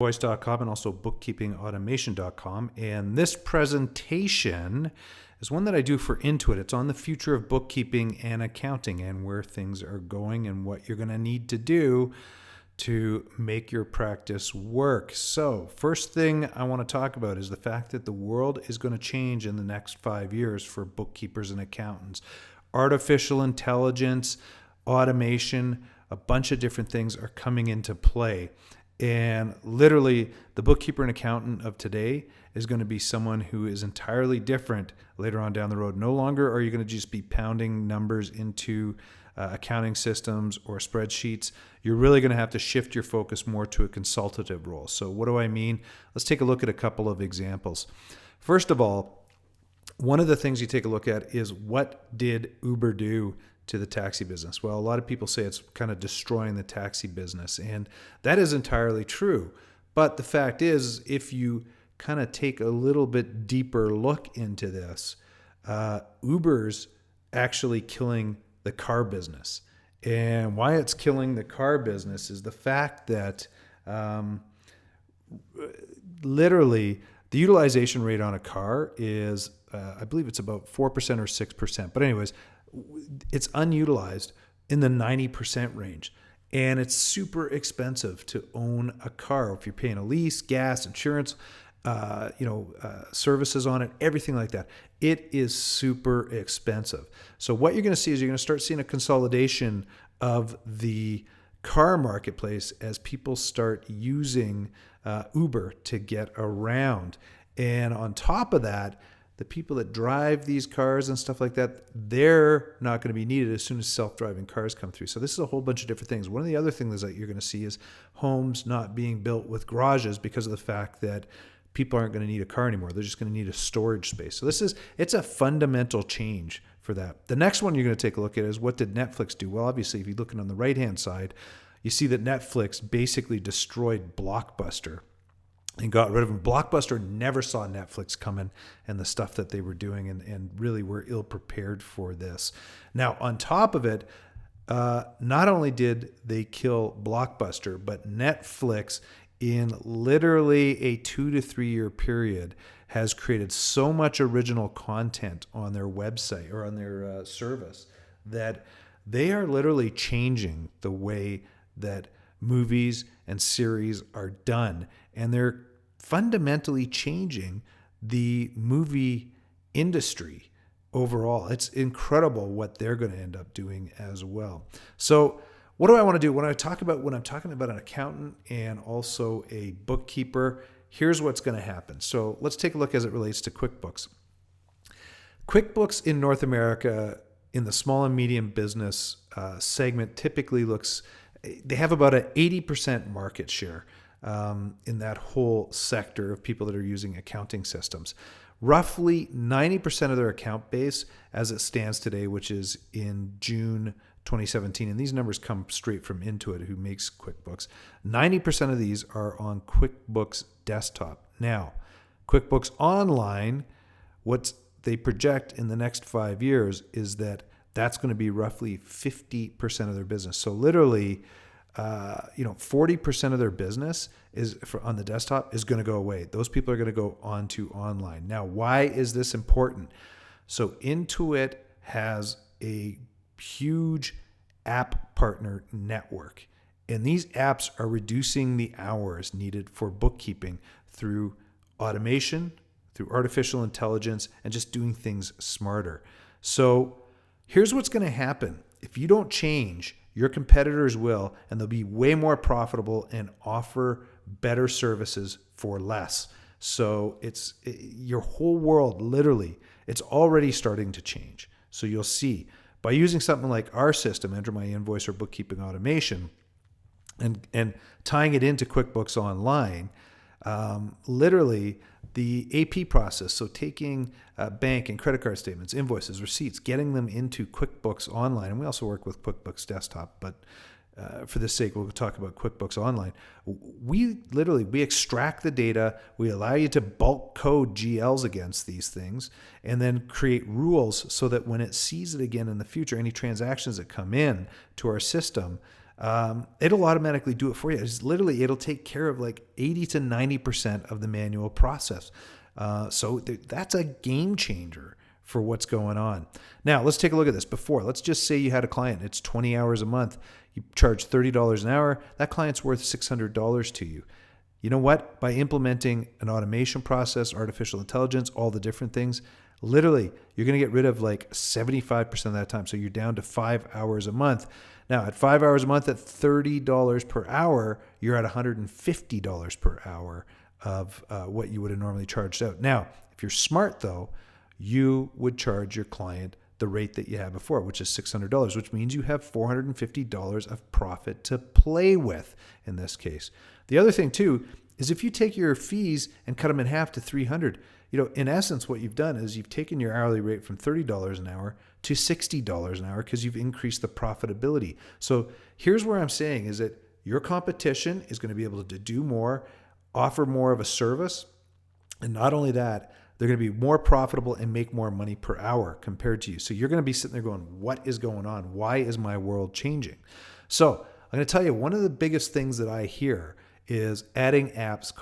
voice.com and also bookkeepingautomation.com. And this presentation is one that I do for Intuit. It's on the future of bookkeeping and accounting and where things are going and what you're going to need to do to make your practice work. So first thing I want to talk about is the fact that the world is going to change in the next 5 years for bookkeepers and accountants. Artificial intelligence, automation, a bunch of different things are coming into play. And literally, the bookkeeper and accountant of today is going to be someone who is entirely different later on down the road. No longer are you going to just be pounding numbers into accounting systems or spreadsheets. You're really going to have to shift your focus more to a consultative role. So what do I mean? Let's take a look at a couple of examples. First of all, one of the things you take a look at is, what did Uber do to the taxi business? Well, a lot of people say it's kind of destroying the taxi business, and that is entirely true. But the fact is, if you kind of take a little bit deeper look into this, Uber's actually killing the car business. And why it's killing the car business is the fact that literally the utilization rate on a car is, I believe it's about 4% or 6%. But anyways, it's unutilized in the 90% range. And it's super expensive to own a car. If you're paying a lease, gas, insurance, services on it, everything like that, it is super expensive. So what you're going to see is you're going to start seeing a consolidation of the car marketplace as people start using Uber to get around. And on top of that, the people that drive these cars and stuff like that, they're not going to be needed as soon as self-driving cars come through. So this is a whole bunch of different things. One of the other things that you're going to see is homes not being built with garages because of the fact that people aren't going to need a car anymore. They're just going to need a storage space. So it's a fundamental change for that. The next one you're going to take a look at is, what did Netflix do? Well, obviously, if you're looking on the right-hand side, you see that Netflix basically destroyed Blockbuster and got rid of them. Blockbuster never saw Netflix coming and the stuff that they were doing, and really were ill prepared for this. Now, on top of it, not only did they kill Blockbuster, but Netflix, in literally a 2 to 3 year period, has created so much original content on their website or on their service that they are literally changing the way that movies and series are done. And they're fundamentally changing the movie industry overall. It's incredible what they're going to end up doing as well. So what do I want to do when I'm talking about an accountant and also a bookkeeper? Here's what's going to happen. So let's take a look as it relates to QuickBooks. QuickBooks in North America, in the small and medium business segment, typically they have about an 80% market share in that whole sector of people that are using accounting systems. Roughly 90% of their account base, as it stands today, which is in June 2017, and these numbers come straight from Intuit, who makes QuickBooks, 90% of these are on QuickBooks Desktop. Now, QuickBooks Online, what they project in the next 5 years is that that's going to be roughly 50% of their business. So literally, 40% of their business on the desktop is going to go away. Those people are going to go on to online. Now, why is this important? So Intuit has a huge app partner network, and these apps are reducing the hours needed for bookkeeping through automation, through artificial intelligence, and just doing things smarter. So here's what's going to happen. If you don't change, your competitors will, and they'll be way more profitable and offer better services for less. So your whole world, literally, it's already starting to change. So you'll see, by using something like our system, Enter My Invoice or Bookkeeping Automation, and tying it into QuickBooks Online, literally the AP process, so taking bank and credit card statements, invoices, receipts, getting them into QuickBooks Online, and we also work with QuickBooks Desktop, but for this sake, we'll talk about QuickBooks Online. We extract the data, we allow you to bulk code GLs against these things, and then create rules so that when it sees it again in the future, any transactions that come in to our system, it'll automatically do it for you. It'll take care of like 80 to 90% of the manual process. So that's a game changer for what's going on. Now, let's take a look at this. Let's just say you had a client. It's 20 hours a month. You charge $30 an hour. That client's worth $600 to you. You know what? By implementing an automation process, artificial intelligence, all the different things, literally, you're going to get rid of like 75% of that time. So you're down to 5 hours a month. Now, at 5 hours a month at $30 per hour, you're at $150 per hour of what you would have normally charged out. Now, if you're smart, though, you would charge your client the rate that you had before, which is $600, which means you have $450 of profit to play with in this case. The other thing, too, is if you take your fees and cut them in half to $300, in essence, what you've done is you've taken your hourly rate from $30 an hour to $60 an hour because you've increased the profitability. So here's where I'm saying is that your competition is going to be able to do more, offer more of a service, and not only that, they're going to be more profitable and make more money per hour compared to you. So you're going to be sitting there going, what is going on? Why is my world changing? So I'm going to tell you, one of the biggest things that I hear is adding apps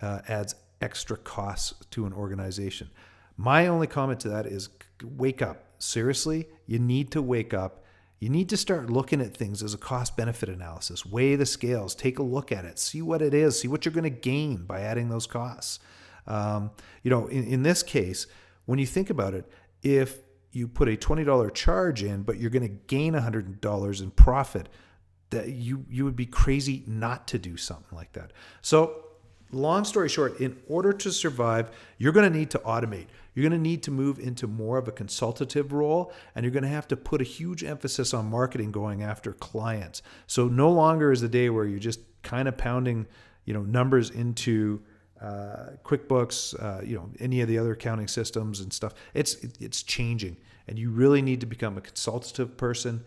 adds extra costs to an organization. My only comment to that is wake up. Seriously, you need to wake up. You need to start looking at things as a cost-benefit analysis. Weigh the scales. Take a look at it. See what it is. See what you're going to gain by adding those costs. In this case, when you think about it, if you put a $20 charge in, but you're going to gain $100 in profit, that you would be crazy not to do something like that. So long story short, in order to survive, you're going to need to automate. You're going to need to move into more of a consultative role, and you're going to have to put a huge emphasis on marketing going after clients. So no longer is the day where you're just kind of pounding, numbers into QuickBooks, any of the other accounting systems and stuff. It's changing, and you really need to become a consultative person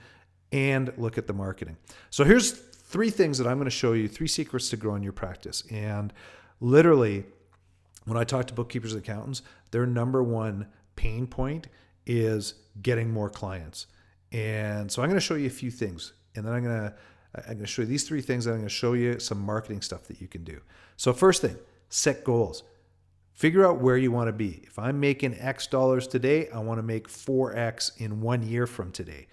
and look at the marketing. So here's 3 things that I'm going to show you, 3 secrets to grow in your practice. And literally, when I talk to bookkeepers and accountants, their number one pain point is getting more clients. And so I'm going to show you a few things, and then I'm going to show you these 3 things, and I'm going to show you some marketing stuff that you can do. So first thing, set goals. Figure out where you want to be. If I'm making X dollars today, I want to make 4X in 1 year from today.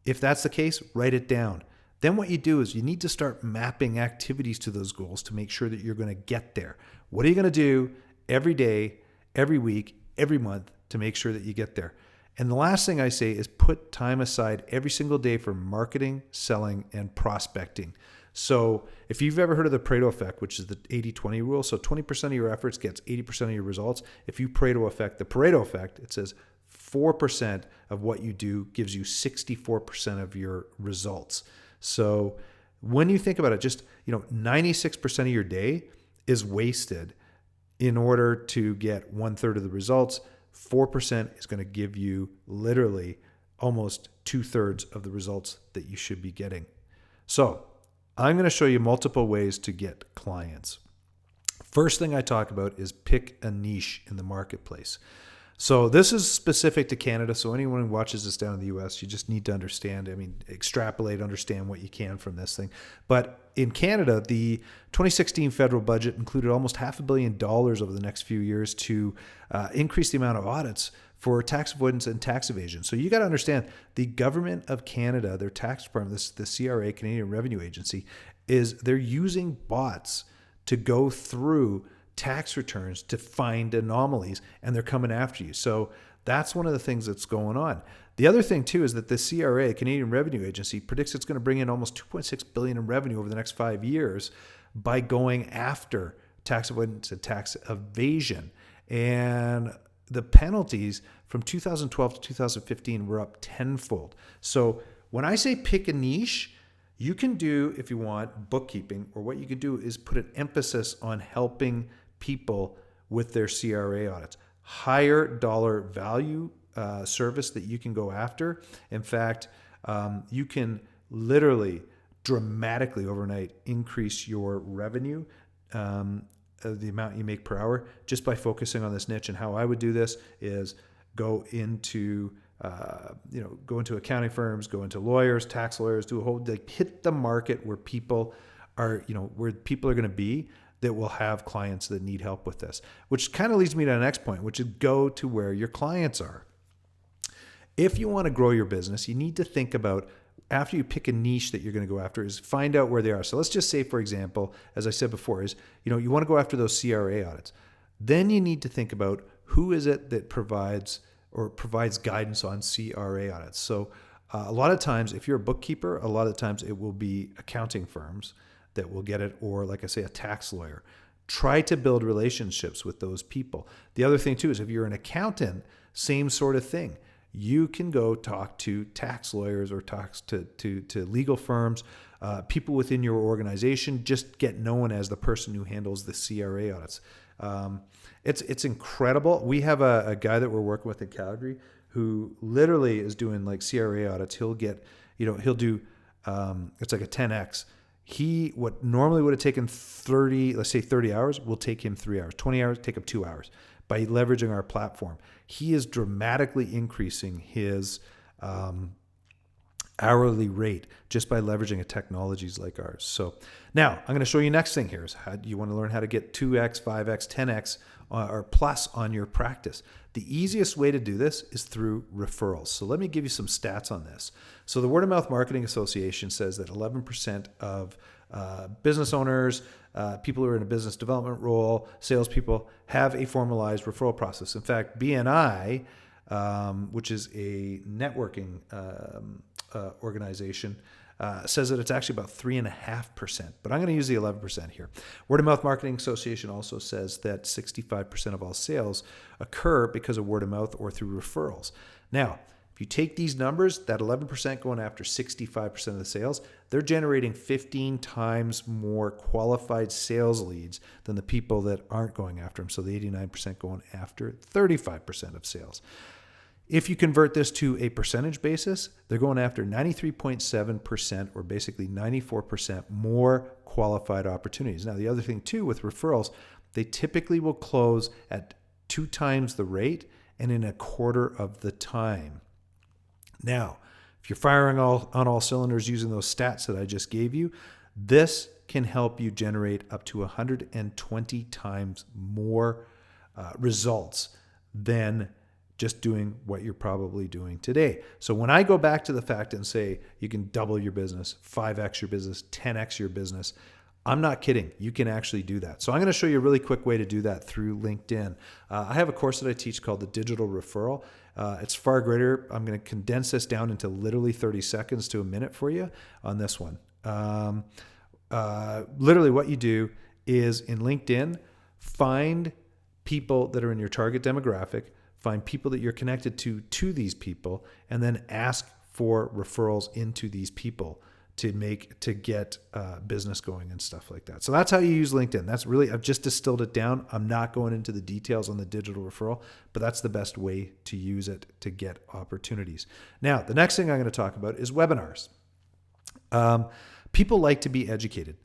If that's the case, write it down. Then what you do is you need to start mapping activities to those goals to make sure that you're going to get there. What are you going to do every day, every week, every month to make sure that you get there? And the last thing I say is put time aside every single day for marketing, selling, and prospecting. So if you've ever heard of the Pareto effect, which is the 80-20 rule, so 20% of your efforts gets 80% of your results. If you Pareto effect, it says 4% of what you do gives you 64% of your results. So when you think about it, just 96% of your day is wasted in order to get 1/3 of the results. 4% is going to give you literally almost 2/3 of the results that you should be getting. So I'm going to show you multiple ways to get clients. First thing I talk about is pick a niche in the marketplace. So this is specific to Canada. So anyone who watches this down in the US, you just need to understand, extrapolate, understand what you can from this thing. But in Canada, the 2016 federal budget included almost $500 million over the next few years to increase the amount of audits for tax avoidance and tax evasion. So you got to understand, the government of Canada, their tax department, the CRA, Canadian Revenue Agency, they're using bots to go through tax returns to find anomalies, and they're coming after you. So that's one of the things that's going on. The other thing too is that the CRA, Canadian Revenue Agency, predicts it's going to bring in almost $2.6 billion in revenue over the next 5 years by going after tax avoidance and tax evasion. And the penalties from 2012 to 2015 were up tenfold. So when I say pick a niche, you can do, if you want, bookkeeping, or what you could do is put an emphasis on helping people with their CRA audits. Higher dollar value service that you can go after. In fact, you can literally dramatically overnight increase your revenue, the amount you make per hour, just by focusing on this niche. And how I would do this is go into go into accounting firms, go into lawyers, tax lawyers, do a whole, like, hit the market where people are, where people are going to be that will have clients that need help with this, which kind of leads me to the next point, which is go to where your clients are. If you want to grow your business, you need to think about, after you pick a niche that you're going to go after, is find out where they are. So let's just say, for example, as I said before, is, you want to go after those CRA audits. Then you need to think about who is it that provides guidance on CRA audits. So a lot of times, if you're a bookkeeper, a lot of times it will be accounting firms that will get it, or, like I say, a tax lawyer. Try to build relationships with those people. The other thing too is, if you're an accountant, same sort of thing. You can go talk to tax lawyers or talk to legal firms, people within your organization. Just get known as the person who handles the CRA audits. It's incredible. We have a guy that we're working with in Calgary who literally is doing like CRA audits. He'll get, he'll do, it's like a 10X. What normally would have taken 30 hours will take him 3 hours. 20 hours, take him 2 hours by leveraging our platform. He is dramatically increasing his hourly rate just by leveraging technologies like ours. So now I'm going to show you next thing here is, how do you want to learn how to get 2X, 5X, 10X or plus on your practice? The easiest way to do this is through referrals. So let me give you some stats on this. So the Word of Mouth Marketing Association says that 11% of business owners, people who are in a business development role, salespeople, have a formalized referral process. In fact, BNI, which is a networking organization, says that it's actually about 3.5%, but I'm going to use the 11% here. Word of Mouth Marketing Association also says that 65% of all sales occur because of word of mouth or through referrals. Now, if you take these numbers, that 11% going after 65% of the sales, they're generating 15 times more qualified sales leads than the people that aren't going after them. So the 89% going after 35% of sales. If you convert this to a percentage basis, they're going after 93.7%, or basically 94% more qualified opportunities. Now, the other thing too with referrals, they typically will close at 2 times the rate and in a quarter of the time. Now, if you're firing on all cylinders using those stats that I just gave you, this can help you generate up to 120 times more results than just doing what you're probably doing today. So when I go back to the fact and say you can double your business, 5X your business, 10X your business, I'm not kidding. You can actually do that. So I'm going to show you a really quick way to do that through LinkedIn. I have a course that I teach called the Digital Referral. It's far greater. I'm going to condense this down into literally 30 seconds to a minute for you on this one. Literally what you do is, in LinkedIn, find people that are in your target demographic, find people that you're connected to these people, and then ask for referrals into these people to get business going and stuff like that. So that's how you use LinkedIn. That's really, I've just distilled it down. I'm not going into the details on the digital referral, but that's the best way to use it to get opportunities. Now, the next thing I'm going to talk about is webinars. People like to be educated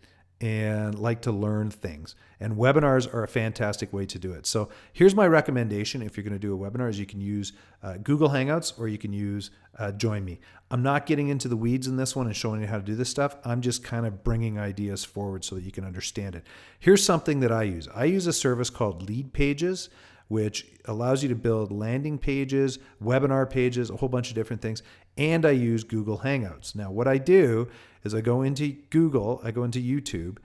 and like to learn things, and webinars are a fantastic way to do it. So here's my recommendation. If you're going to do a webinar, is you can use Google Hangouts, or you can use Join Me. I'm not getting into the weeds in this one and showing you how to do this stuff. I'm just kind of bringing ideas forward so that you can understand it. Here's something that I use. I use a service called Lead Pages, which allows you to build landing pages, webinar pages, a whole bunch of different things. And I use Google Hangouts. Now, what I do is I go into Google, I go into YouTube,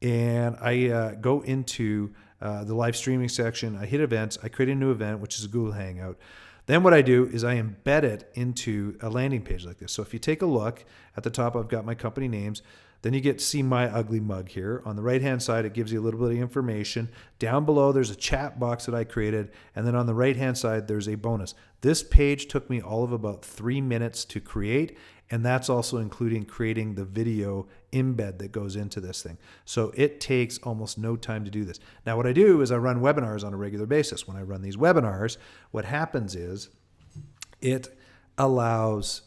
and I go into the live streaming section. I hit events. I create a new event, which is a Google Hangout. Then what I do is I embed it into a landing page like this. So if you take a look at the top, I've got my company names. Then you get to see my ugly mug here. On the right-hand side, it gives you a little bit of information. Down below, there's a chat box that I created. And then on the right-hand side, there's a bonus. This page took me all of about 3 minutes to create. And that's also including creating the video embed that goes into this thing. So it takes almost no time to do this. Now, what I do is I run webinars on a regular basis. When I run these webinars, what happens is it allows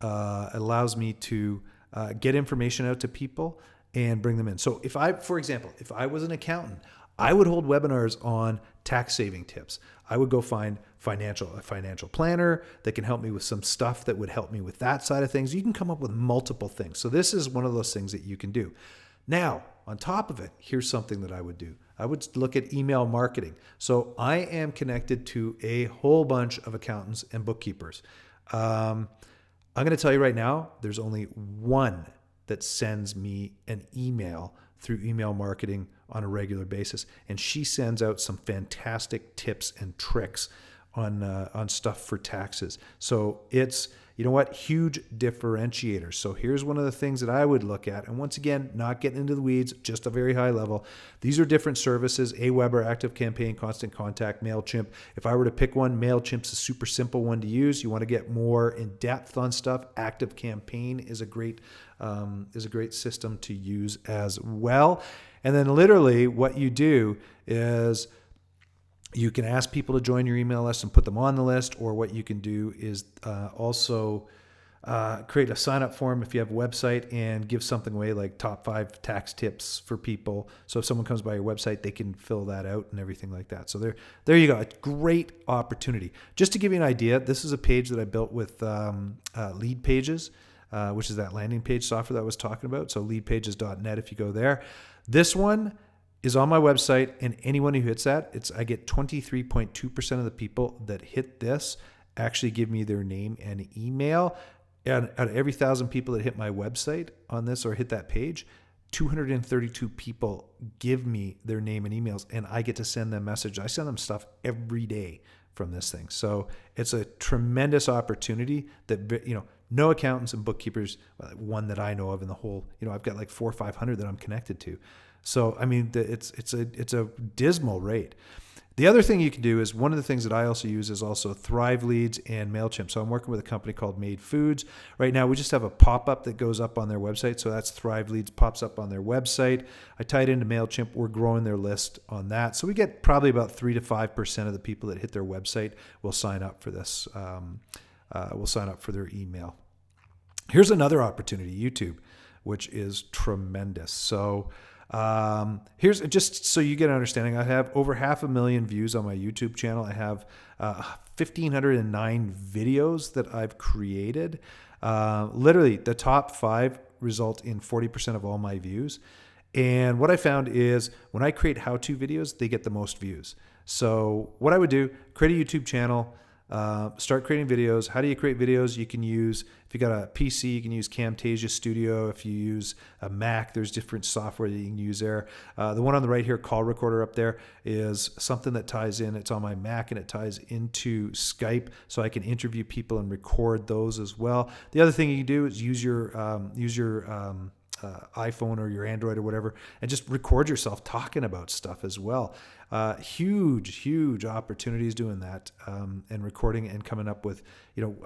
me to get information out to people and bring them in. So if I, for example, if I was an accountant, I would hold webinars on tax saving tips. I would go find a financial planner that can help me with some stuff that would help me with that side of things. You can come up with multiple things. So this is one of those things that you can do. Now, on top of it, here's something that I would do. I would look at email marketing. So I am connected to a whole bunch of accountants and bookkeepers. I'm going to tell you right now, there's only one that sends me an email through email marketing on a regular basis. And she sends out some fantastic tips and tricks on stuff for taxes. So it's, you know what, huge differentiators. So here's one of the things that I would look at. And once again, not getting into the weeds, just a very high level. These are different services: Aweber, ActiveCampaign, Constant Contact, MailChimp. If I were to pick one, MailChimp's a super simple one to use. You want to get more in depth on stuff, ActiveCampaign is a great system to use as well. And then literally what you do is you can ask people to join your email list and put them on the list, or what you can do is also create a sign-up form if you have a website and give something away like top 5 tax tips for people. So if someone comes by your website, they can fill that out and everything like that. So there you go. A great opportunity. Just to give you an idea, this is a page that I built with Lead Pages, which is that landing page software that I was talking about. So leadpages.net if you go there. This one is on my website, and anyone who hits that, I get 23.2% of the people that hit this actually give me their name and email. And out of every 1,000 people that hit my website on this or hit that page, 232 people give me their name and emails, and I get to send them messages. I send them stuff every day from this thing. So it's a tremendous opportunity that, no accountants and bookkeepers, one that I know of in the whole, I've got like 400 or 500 that I'm connected to. So, I mean, it's a dismal rate. The other thing you can do is, one of the things that I also use is also Thrive Leads and MailChimp. So I'm working with a company called Made Foods. Right now, we just have a pop-up that goes up on their website. So that's Thrive Leads, pops up on their website. I tie it into MailChimp. We're growing their list on that. So we get probably about 3 to 5% of the people that hit their website will sign up for this, will sign up for their email. Here's another opportunity, YouTube, which is tremendous. So here's just so you get an understanding. I have over 500,000 views on my YouTube channel. I have 1,509 videos that I've created. Literally, the top 5 result in 40% of all my views. And what I found is when I create how-to videos, they get the most views. So what I would do, create a YouTube channel, start creating videos. How do you create videos? You can use, if you got a PC, you can use Camtasia Studio. If you use a Mac, there's different software that you can use there. The one on the right here, Call Recorder up there, is something that ties in. It's on my Mac and it ties into Skype, so I can interview people and record those as well. The other thing you can do is use your iPhone or your Android or whatever, and just record yourself talking about stuff as well. Huge opportunities doing that, and recording and coming up with,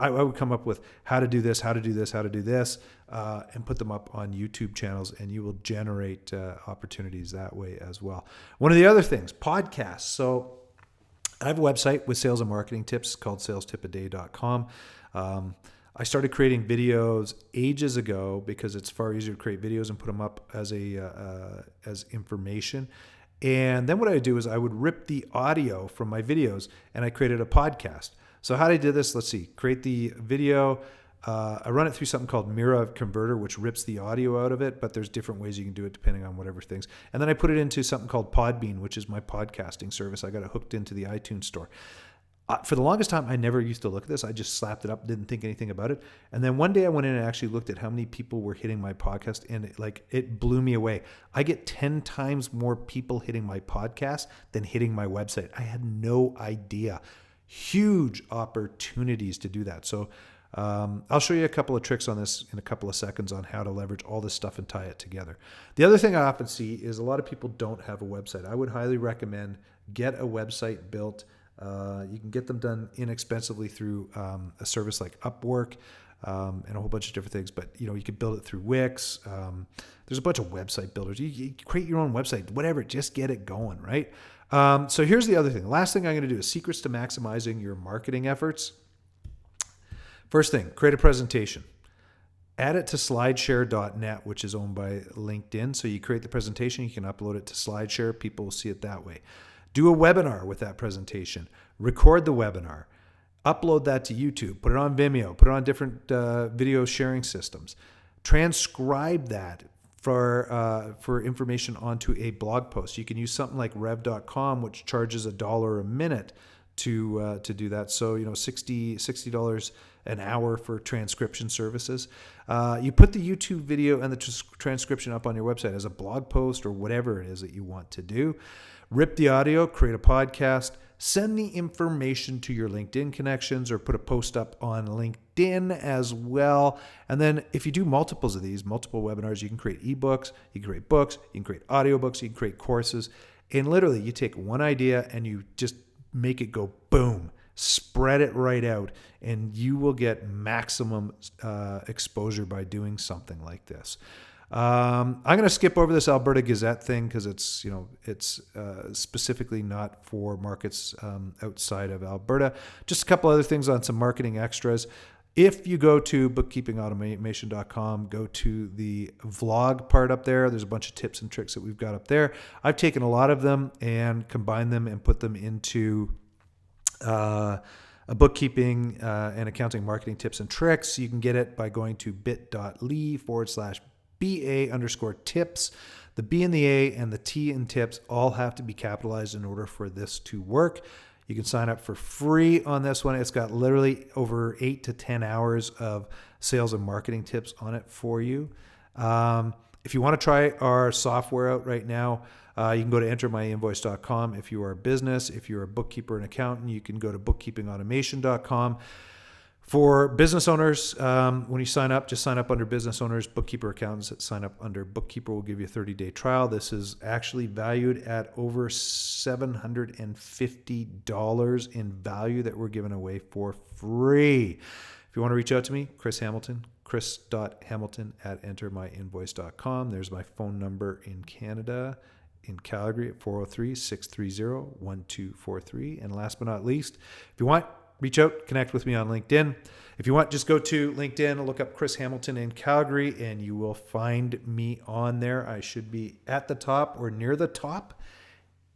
I would come up with how to do this, and put them up on YouTube channels, and you will generate opportunities that way as well. One of the other things, podcasts. So I have a website with sales and marketing tips called salestipaday.com. I started creating videos ages ago because it's far easier to create videos and put them up as information. And then what I would do is I would rip the audio from my videos, and I created a podcast. So how did I do this? Let's see. Create the video. I run it through something called Mira Converter, which rips the audio out of it, but there's different ways you can do it depending on whatever things. And then I put it into something called Podbean, which is my podcasting service. I got it hooked into the iTunes store. For the longest time, I never used to look at this. I just slapped it up, didn't think anything about it. And then one day I went in and actually looked at how many people were hitting my podcast, and it blew me away. I get 10 times more people hitting my podcast than hitting my website. I had no idea. Huge opportunities to do that. So I'll show you a couple of tricks on this in a couple of seconds on how to leverage all this stuff and tie it together. The other thing I often see is a lot of people don't have a website. I would highly recommend get a website built. You can get them done inexpensively through a service like Upwork, and a whole bunch of different things. But you can build it through Wix. There's a bunch of website builders. You create your own website, whatever. Just get it going, right? So here's the other thing. The last thing I'm going to do is secrets to maximizing your marketing efforts. First thing, create a presentation. add it to slideshare.net, which is owned by LinkedIn. So you create the presentation, you can upload it to SlideShare. People will see it that way. Do a webinar with that presentation. Record the webinar. Upload that to YouTube. Put it on Vimeo. Put it on different video sharing systems. Transcribe that for information onto a blog post. You can use something like rev.com, which charges $1 a minute to do that. So, $60 an hour for transcription services. You put the YouTube video and the transcription up on your website as a blog post or whatever it is that you want to do. Rip the audio, create a podcast, send the information to your LinkedIn connections or put a post up on LinkedIn as well. And then if you do multiples of these, multiple webinars, you can create ebooks, you can create books, you can create audiobooks, you can create courses. And literally you take one idea and you just make it go boom, spread it right out, and you will get maximum exposure by doing something like this. I'm going to skip over this Alberta Gazette thing because it's specifically not for markets outside of Alberta. Just a couple other things on some marketing extras. If you go to bookkeepingautomation.com, go to the vlog part up there. There's a bunch of tips and tricks that we've got up there. I've taken a lot of them and combined them and put them into a bookkeeping and accounting marketing tips and tricks. You can get it by going to bit.ly/BA_tips. The B and the A and the T in tips all have to be capitalized in order for this to work. You can sign up for free on this one. It's got literally over 8 to 10 hours of sales and marketing tips on it for you. If you want to try our software out right now, you can go to entermyinvoice.com. If you are a business, if you're a bookkeeper and accountant, you can go to bookkeepingautomation.com. For business owners, when you sign up, just sign up under business owners. Bookkeeper accountants that sign up under bookkeeper will give you a 30-day trial. This is actually valued at over $750 in value that we're giving away for free. If you want to reach out to me, Chris Hamilton, chris.hamilton@entermyinvoice.com. There's my phone number in Canada, in Calgary at 403-630-1243. And last but not least, if you want, reach out, connect with me on LinkedIn. If you want, just go to LinkedIn, look up Chris Hamilton in Calgary, and you will find me on there. I should be at the top or near the top,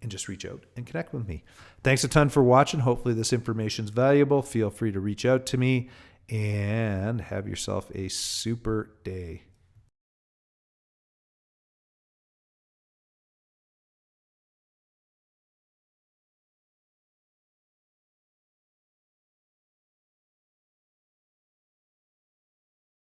and just reach out and connect with me. Thanks a ton for watching. Hopefully this information is valuable. Feel free to reach out to me, and have yourself a super day.